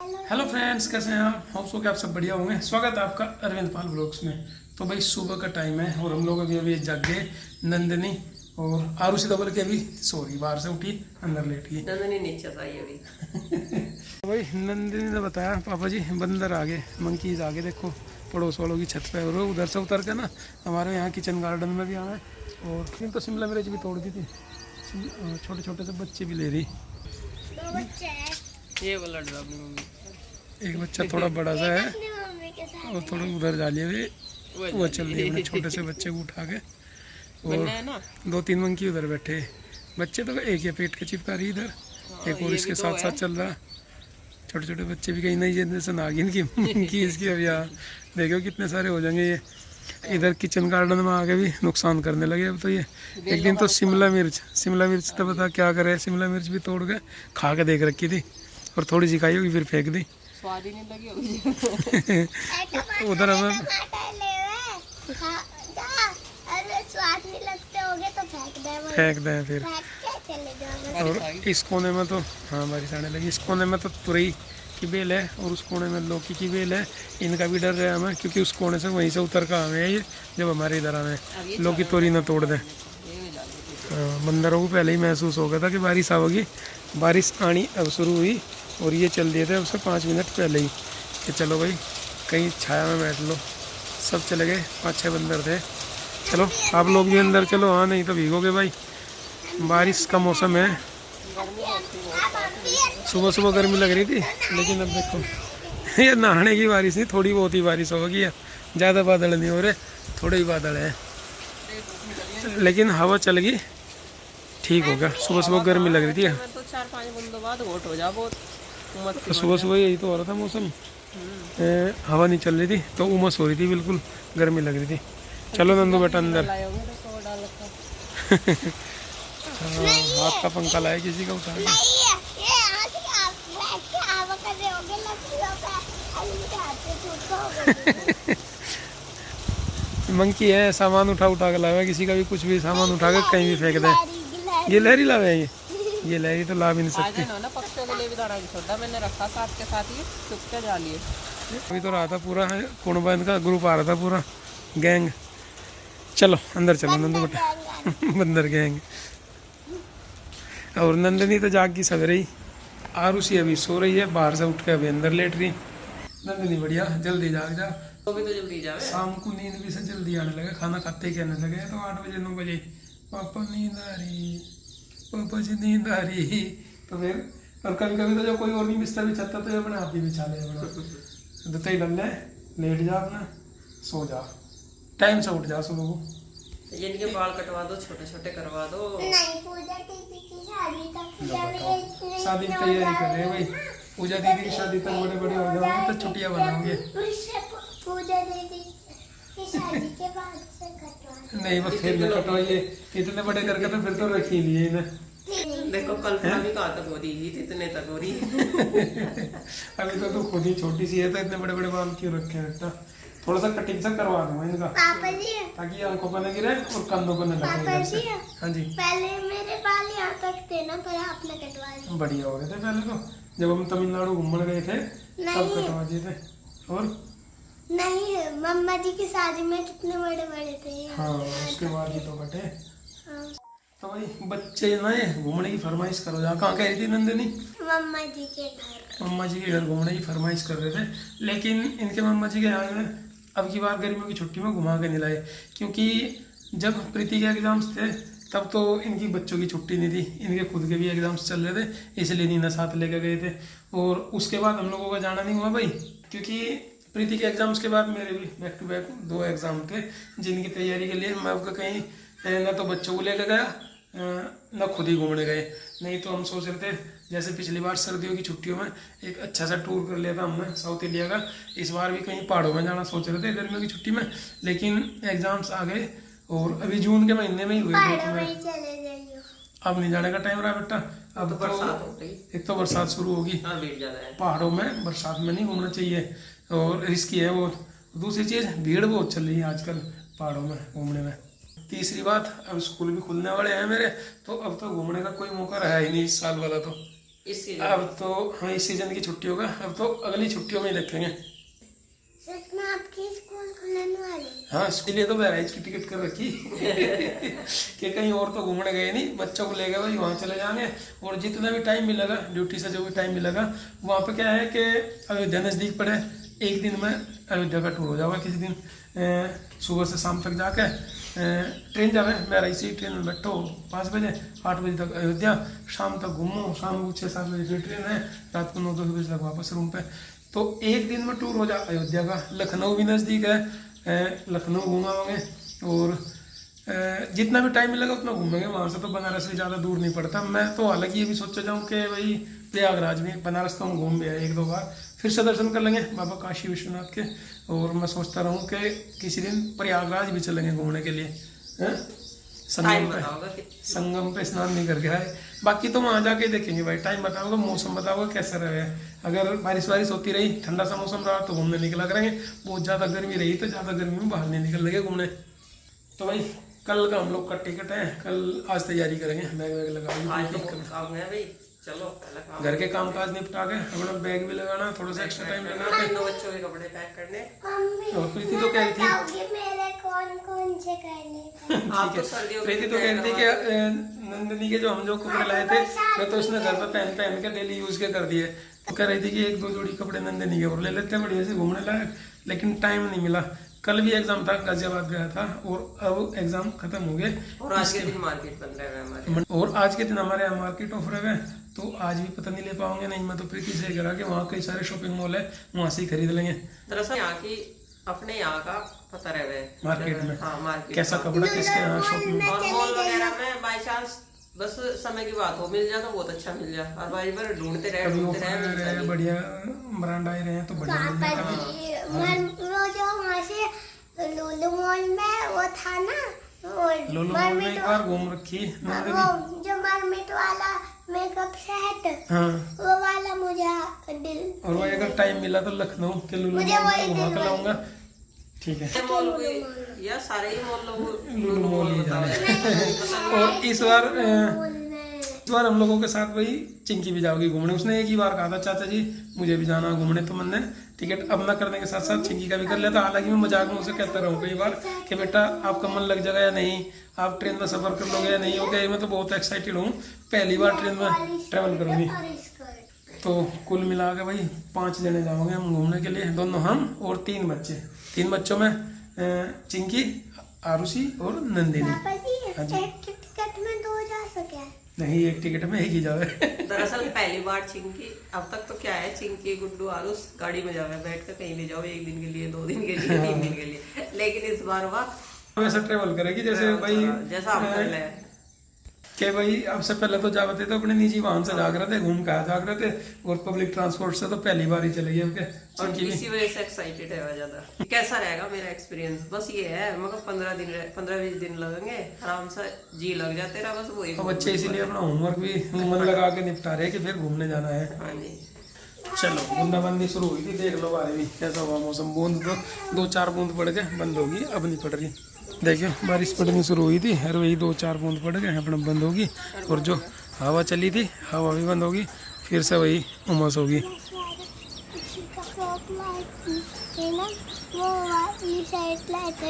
Hello friends, कैसे हैं आप? होप सो कि आप सब बढ़िया होंगे। स्वागत है आपका अरविंद पाल व्लॉग्स में। तो भाई सुबह का टाइम है और हम लोग अभी अभी जग गए। नंदिनी और आरुषि दबल के अभी सॉरी बाहर से उठी, अंदर लेट गई। नंदिनी नीचे आई अभी। तो भाई नंदिनी ने बताया पापा जी बंदर आ गए, मंकीज आ गए, देखो पड़ोस वालों की छत पे। और उधर से उतर के ना हमारे यहाँ किचन गार्डन में भी आना है। और इन तो शिमला मिर्च भी तोड़ दी थी, छोटे छोटे से बच्चे भी ले रही। ये वाला ड्रा अपनी मम्मी। एक बच्चा थोड़ा बड़ा सा है और थोड़ा उधर जा लिया, वो चल रही है अपने छोटे से बच्चे को उठा के। और दो तीन मंकी उधर बैठे बच्चे, तो एक ये पेट के चिपका रही इधर, एक और इसके साथ साथ चल रहा। छोटे छोटे बच्चे भी कहीं नई जनरेशन आ गई इनकी मंकी इसकी। अब यहाँ देखो कितने सारे हो जाएंगे ये। इधर किचन गार्डन में आके भी नुकसान करने लगे अब तो ये। एक दिन तो शिमला मिर्च तो बता क्या करे, शिमला मिर्च भी तोड़ के खा के देख रखी थी और थोड़ी सी खाई होगी फिर फेंक दी। स्वाद ही नहीं लगी होगी। उधर हमें फेंक दें फिर। और इस कोने में तो हाँ बारिश आने लगी। इस कोने में तो तुरई की बेल है और उस कोने में लौकी की बेल है। इनका भी डर रहा है हमें, क्योंकि उस कोने से वहीं से उतर कर आए हैं ये, जब हमारे इधर आए हैं लौकी तोरी ना तोड़ दें। हाँ, बंदरों को पहले ही महसूस हो गया था कि बारिश आओगी। बारिश आनी अब शुरू हुई और ये चल दिए थे उससे 5 मिनट पहले ही कि चलो भाई कहीं छाया में बैठ लो। सब चले गए, 5-6 बंदर थे। चलो आप लोग भी अंदर चलो, हाँ नहीं तो भीगोगे भाई। बारिश का मौसम है। सुबह सुबह गर्मी लग रही थी, लेकिन अब देखो ये नहाने की बारिश नहीं, थोड़ी बहुत ही बारिश होगी। ज़्यादा बादल नहीं हो रहे, थोड़े ही बादल हैं, लेकिन हवा चल गई, ठीक हो गया। सुबह सुबह गर्मी लग रही थी, तो 4-5 बूंदों बाद वोट हो जा बहुत। तो सुबह सुबह यही तो हो रहा था मौसम। हवा नहीं चल रही थी तो उमस हो रही थी, बिल्कुल गर्मी लग रही थी। चलो नंदू बेटा अंदर। हाथ का पंखा लाया किसी का उठा के। मंकी है, सामान उठा उठा के लाया, किसी का भी कुछ भी सामान उठा के कहीं भी फेंक दे। ये लहरी लावे हैं, ये लहरी तो ला भी नहीं सकती। मैंने रखा साथ के साथ ही चुपके जा लिए। अभी तो रहा था पूरा कुणबा इनका ग्रुप आ रहा था, पूरा गैंग। चलो अंदर चलो नंदू बेटा बंदर गैंग। और नंदिनी तो जाग की सवेरे ही। आरुषि अभी सो रही है, बाहर से उठ के अभी अंदर लेट रही। नंदिनी बढ़िया जल्दी जाग जा, तो भी तो जल्दी जावे। शाम को नींद भी से जल्दी आने लगे, खाना खाते ही कहने लगे तो 8 बजे 9 बजे पापा नींद आ रही, पापा जी नींद आ रही। तो फिर और कभी कभी तो जब कोई और नहीं बिस्तर बिछाता तो अपने आप ही बिछा ले, अपना दुते ही डल लेट जा, अपना सो जा, टाइम से उठ जा सुबह को। जिनके बाल कटवा दो, छोटे छोटे करवा दो। नहीं, पूजा दीदी की शादी तक शादी की तैयारी कर रहे हैं भाई। पूजा दीदी की शादी तक बड़े बड़े हो जाओगे तो छुट्टियां बनाओगे। पूजा दीदी की शादी के बाद से कटवा। नहीं बस फिर न कटवाइए, इतने बड़े करके तो फिर तो रख ही लिए इन्हें। देखो कल्पना भी कहाँ तक हो रही है, इतने तक हो रही अभी तो खुद ही छोटी सी है, तो इतने बड़े बड़े बाल क्यों रखे रखता। थोड़ा सा कटिंग सा करवा दूंगा इनका, पापा जी ताकि आंखों पर न गिरे और कंधों पर न लगे। पापा जी हाँ जी, पहले मेरे बाल यहाँ तक थे ना, पर आपने कटवा दिए। बढ़िया हो गए थे पहले तो, जब हम तमिलनाडु घूमने गए थे तब कटवा दिए थे। और नहीं, मम्मा जी की शादी में कितने बड़े बड़े थे। हाँ उसके बाद ही तो कटे। हाँ। तो भाई बच्चे ना घूमने की फरमाइश करो, जहाँ कहाँ कह रही थी नंदिनी? मम्मा जी के घर। मम्मा जी के घर घूमने की फरमाइश कर रहे थे, लेकिन इनके मम्मा जी के यहाँ में अब की बार गर्मियों की छुट्टी में घुमा के नहीं लाए, क्योंकि जब प्रीति के एग्जाम्स थे तब तो इनकी बच्चों की छुट्टी नहीं थी, इनके खुद के भी एग्जाम्स चल रहे थे, इसलिए नीना साथ लेकर गए थे। और उसके बाद हम लोगों का जाना नहीं हुआ भाई, क्योंकि प्रीति के एग्जाम्स के बाद मेरे भी बैक टू बैक 2 एग्ज़ाम थे, जिनकी तैयारी के लिए मैं आपका कहीं ना तो बच्चों को लेकर गया ना खुद ही घूमने गए। नहीं तो हम सोच रहे थे जैसे पिछली बार सर्दियों की छुट्टियों में एक अच्छा सा टूर कर लिया था हमने साउथ इंडिया का, इस बार भी कहीं पहाड़ों में जाना सोच रहे थे गर्मियों की छुट्टी में, लेकिन एग्जाम्स आ गए और अभी जून के महीने में ही हुए थे। अब नहीं जाने का टाइम रहा बेटा, अब तो बरसात हो गई, एक तो बरसात शुरू होगी। हाँ भीड़ ज्यादा है पहाड़ों में, बरसात में नहीं घूमना चाहिए और रिस्की है वो। दूसरी चीज़ भीड़ बहुत चल रही है आजकल पहाड़ों में घूमने में। तीसरी बात, अब स्कूल भी खुलने वाले हैं मेरे, तो अब तो घूमने का कोई मौका रहा ही नहीं इस साल वाला तो। इस सीजन अब तो हाँ इस सीजन की छुट्टी होगा, अब तो अगली छुट्टियों में ही देखेंगे। सच में आपकी स्कूल खुलने वाली? हाँ इसके लिए तो बहराइच की टिकट कर रखी कि कहीं और तो घूमने गए नहीं, बच्चों को ले गए भाई वहाँ चले जाएंगे। और जितना भी टाइम मिलेगा ड्यूटी से जो भी टाइम मिलेगा वहाँ पे क्या है कि अयोध्या नज़दीक पड़े, एक दिन में अयोध्या का टूर हो जाएगा। किसी दिन सुबह से शाम तक जाके ट्रेन जावे, बहराइच से ट्रेन में बैठो 5 बजे, 8 बजे तक अयोध्या, शाम तक घूमो, शाम को 6-7 बजे से ट्रेन है, रात को 9-10 बजे तक वापस रूम पे। तो एक दिन में टूर हो जाए अयोध्या का। लखनऊ भी नज़दीक है, लखनऊ घुमाओगे और जितना भी टाइम मिलेगा उतना घूमेंगे। वहाँ से तो बनारस भी ज़्यादा दूर नहीं पड़ता। मैं तो हालांकि ये भी सोचा जाऊँ कि भाई प्रयागराज में, बनारस तो हम घूम भी आए 1-2 बार, फिर से दर्शन कर लेंगे बाबा काशी विश्वनाथ के। और मैं सोचता रहूँ कि किसी दिन प्रयागराज भी चलेंगे घूमने के लिए, हैं? संगम पे स्नान नहीं करके आए। बाकी तो वहाँ जाके देखेंगे भाई, टाइम बताओगे, मौसम बताओगे कैसा रहेगा। अगर बारिश वारिश होती रही, ठंडा सा मौसम रहा तो घूमने निकला करेंगे। बहुत ज़्यादा गर्मी रही तो ज़्यादा गर्मी में बाहर नहीं निकल लगे घूमने। तो भाई कल का हम लोग का टिकट है, कल आज तैयारी करेंगे, बैग वैग लगाओगे, चलो घर के काम काज निपटा के अपना बैग भी लगाना, थोड़ा सा एक्स्ट्रा टाइम लगा के बच्चों के कपड़े पैक करने। और प्रीति तो कह रही थी मेरे कौन से करने आप तो सर्दियों प्रीति तो कह रही थी कि नंदिनी के जो हम जो कपड़े लाए थे मैं तो उसने घर पे पहन के डेली यूज के कर दिए। तो कह रही थी कि 1-2 जोड़ी कपड़े नंदिनी के और ले लेते हैं बढ़िया से घूमने लायक, लेकिन टाइम नहीं मिला। कल भी एग्जाम था, गाजियाबाद गया था और अब एग्जाम खत्म हो गए और आज के दिन मार्केट बंद रहे हमारे, और आज के दिन हमारे यहाँ मार्केट ऑफ रहे हैं, तो आज भी पता नहीं ले पाओगे। नहीं मैं तो प्रीति से करा कि वहाँ कई सारे शॉपिंग मॉल है, वहाँ से ही खरीद लेंगे। दरअसल यहाँ की अपने यहाँ का पता रहे मार्केट में हाँ मार्केट कैसा कपड़ा किसके यहाँ शॉपिंग। और मॉल वगैरह में बाई चांस बस समय की बात हो, मिल जाए तो बहुत अच्छा मिल जाए, और बार बार ढूंढते रहे बढ़िया ब्रांड आए रहे तो बढ़िया मिल जाएगा। वो जो वहाँ से लुलु मॉल में वो था ना, लुलु मॉल में एक बार घूम रखी वो जो मरमिट वाला मेकअप सेट, हाँ वो वाला मुझे दिल। और वो अगर टाइम मिला तो लखनऊ के लुलु मॉल घुमा कर लाऊंगा, ठीक है। मॉल या सारे ही मॉल लुलु मॉल ही जाना है। और इस बार हम लोगों के साथ वही चिंकी भी जाओगी घूमने। उसने एक ही बार कहा था चाचा जी मुझे भी जाना घूमने, तो मैंने टिकट अब ना करने के साथ साथ चिंकी का भी कर लिया था। हालांकि मैं मजाक में उसे कहता रहूँ कई बार कि बेटा आपका मन लग जाएगा या नहीं, आप ट्रेन में सफर कर लोगे या नहीं। ओके मैं तो बहुत एक्साइटेड हूँ, पहली बार ट्रेन में ट्रेवल करूँगी। तो कुल मिला के भाई 5 जने जाओगे हम घूमने के लिए, दोनों हम और 3 बच्चे। 3 बच्चों में चिंकी, आरुषि और नंदिनी। एक टिकट में 2 जा सके नहीं, एक टिकट में एक ही जावे। दरअसल पहली बार चिंकी, अब तक तो क्या है चिंकी गुड्डू आरुष गाड़ी में जावे, बैठ कर कहीं भी जाओ, 1 दिन के लिए 2 दिन के लिए 3 दिन के लिए, लेकिन इस बार वह वैसा ट्रेवल करेगी जैसे भाई जैसा आप कर ले कि भाई अब से पहले तो जाते थे तो अपने निजी वाहन से जाग रहे थे, घूम के जाग रहे थे, और पब्लिक ट्रांसपोर्ट से तो पहली बार ही चले गए। और इसी वजह से एक्साइटेड है ज्यादा। कैसा रहेगा मेरा एक्सपीरियंस, बस ये है मगर 15-20 दिन लगेंगे, आराम से जी लग जाते रहा बस वही। बच्चे इसीलिए अपना होमवर्क भी मन लगा के निपटा रहे कि फिर घूमने जाना है। हाँ जी चलो बूंदाबांदी शुरू हुई थी, देख लो बारे में कैसा हुआ मौसम। बूंद तो 2-4 बूंद पड़ गए, बंद होगी, अब नहीं पड़ रही। देखियो बारिश पड़नी शुरू हुई थी और वही 2-4 बूंद पड़ गए, अपना बंद होगी। और जो हवा चली थी हवा भी बंद होगी, फिर से वही उमस होगी।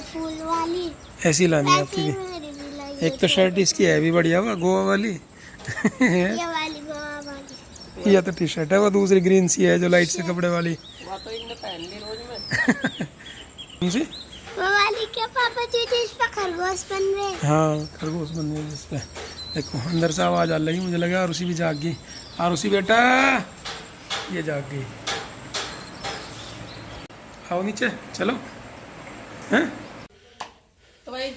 फूल वाली ऐसी लानी है आपकी भी। एक तो शर्ट इसकी है भी बढ़िया हुआ गोवा वाली ये वाली गोवा वाली। यह तो टी शर्ट है, वो दूसरी ग्रीन सी है जो लाइट से कपड़े वाली। वो तो इनने पहन ली रोज में। कौन सी? वो वाली क्या पापा जी इस पे खरगोश बन रहे? हाँ खरगोश बन रहे जिस पे। देखो अंदर से आवाज आ लगी, मुझे लगा आरुषि भी जाग गई। आरुषि बेटा ये जाग गई, आओ नीचे चलो। हैं? तो भाई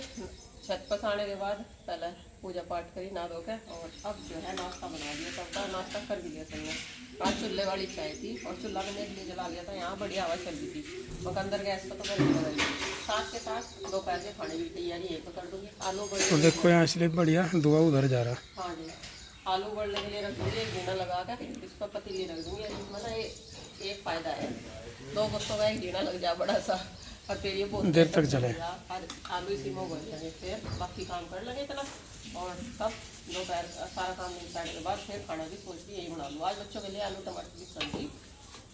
छत पर आने के बाद पहले पूजा पाठ करी ना धो के, और अब जो है नाश्ता बना दिया, सबका नाश्ता कर भी लिया सबने। आज चूल्हे वाली चाय थी और चूल्हा मैंने इसलिए जला लिया था, यहाँ बढ़िया हवा चल रही थी, और अंदर गैस पर तो गर्मी लग रही थी। साथ के साथ दोपहर के खाने की तैयारी यहीं पर कर दूँगी। आलू बड़े तो देखो यहाँ इसलिए बढ़िया धुआं उधर जा रहा। हाँ जी, आलू बढ़ने के लिए रख दूँगी, एक जीना लगा कर इस पर पतीली रख दूँगी। मतलब एक फ़ायदा है, 2 बच्चों का एक जीना लग जाए बड़ा सा, और फिर ये बहुत देर तक चले। आलू इसी में उबल जाए, फिर बाकी काम कर लगे इतना, और तब दोपहर का सारा काम निपटाने के बाद फिर खाना भी सोच के यही बना लूँ। आज बच्चों के लिए आलू टमाटर की सब्जी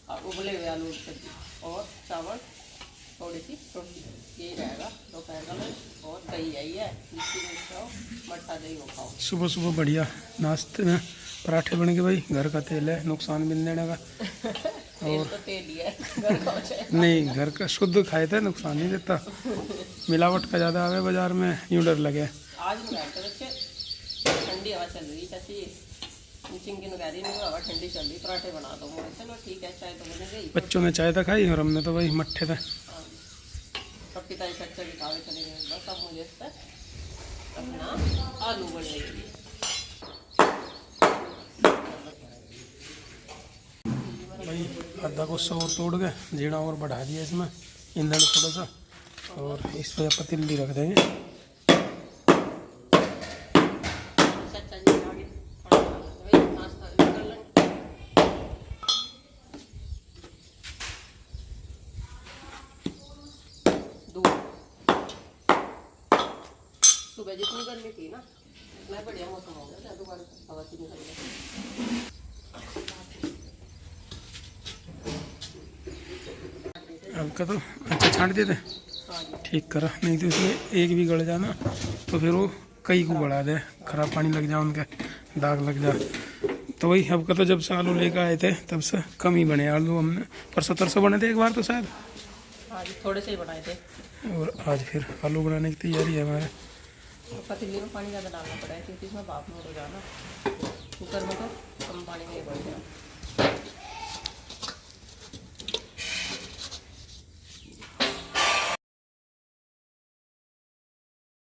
और उबले हुए आलू की सब्जी और चावल थोड़ी सी रोटी, यही रहेगा दोपहर का लंच। और दही यही है, मिर्ची खाओ, मट्ठा दही वो खाओ। सुबह सुबह बढ़िया नाश्ते में पराठे बन के भाई, घर का तेल है, नुकसान भी नहीं देने का। तेल तो तेल ही है, घर का हो चाहे नहीं, घर का शुद्ध खाए थे, नुकसान नहीं देता। मिलावट का ज़्यादा आवे बाजार में, यूँ डर लगे। आज नहीं बैठते बच्चे, ठंडी हवा चल रही चाची, चिंकी ने कह रही नहीं हवा ठंडी चल रही, पराठे बना दो। मैं चलो ठीक है, चाय तो बन गई। बच्चों ने चाय तो खाई और हमने तो भाई मट्ठे थे। और पिताजी चच्चा भी खावे चले गए। बस अब मुझे अपना आलू बनेगी। भाई आधा गुस्सा और तोड़ के जीरा और बढ़ा दिया इसमें, ईंधन थोड़ा सा, और इस पर पतीली रख देंगे। चच्चा जी आगे नाश्ता कर लेंगे। सुबह जितनी गर्मी थी ना, इतना बढ़िया मौसम हो गया, दोबारा हवा से निकल गया। हल्का तो अच्छा छांट देते, हाँ जी, ठीक करा, नहीं तो उसमें एक भी गड़ जाना तो फिर वो कई को बढ़ा दे, खराब पानी लग जा, उनके दाग लग जा। तो वही अब का तो जब से आलू लेकर आए थे तब से कम ही बने आलू। हमने परसों तरसों बने थे एक बार तो शायद, हाँ जी, थोड़े से ही बनाए थे। और आज फिर आलू बनाने की तैयारी है हमारे। पतीली में पानी ज़्यादा डालना पड़ा है क्योंकि इसमें भाप में हो जाना, कुकर में तो कम पानी में ही बढ़ गया।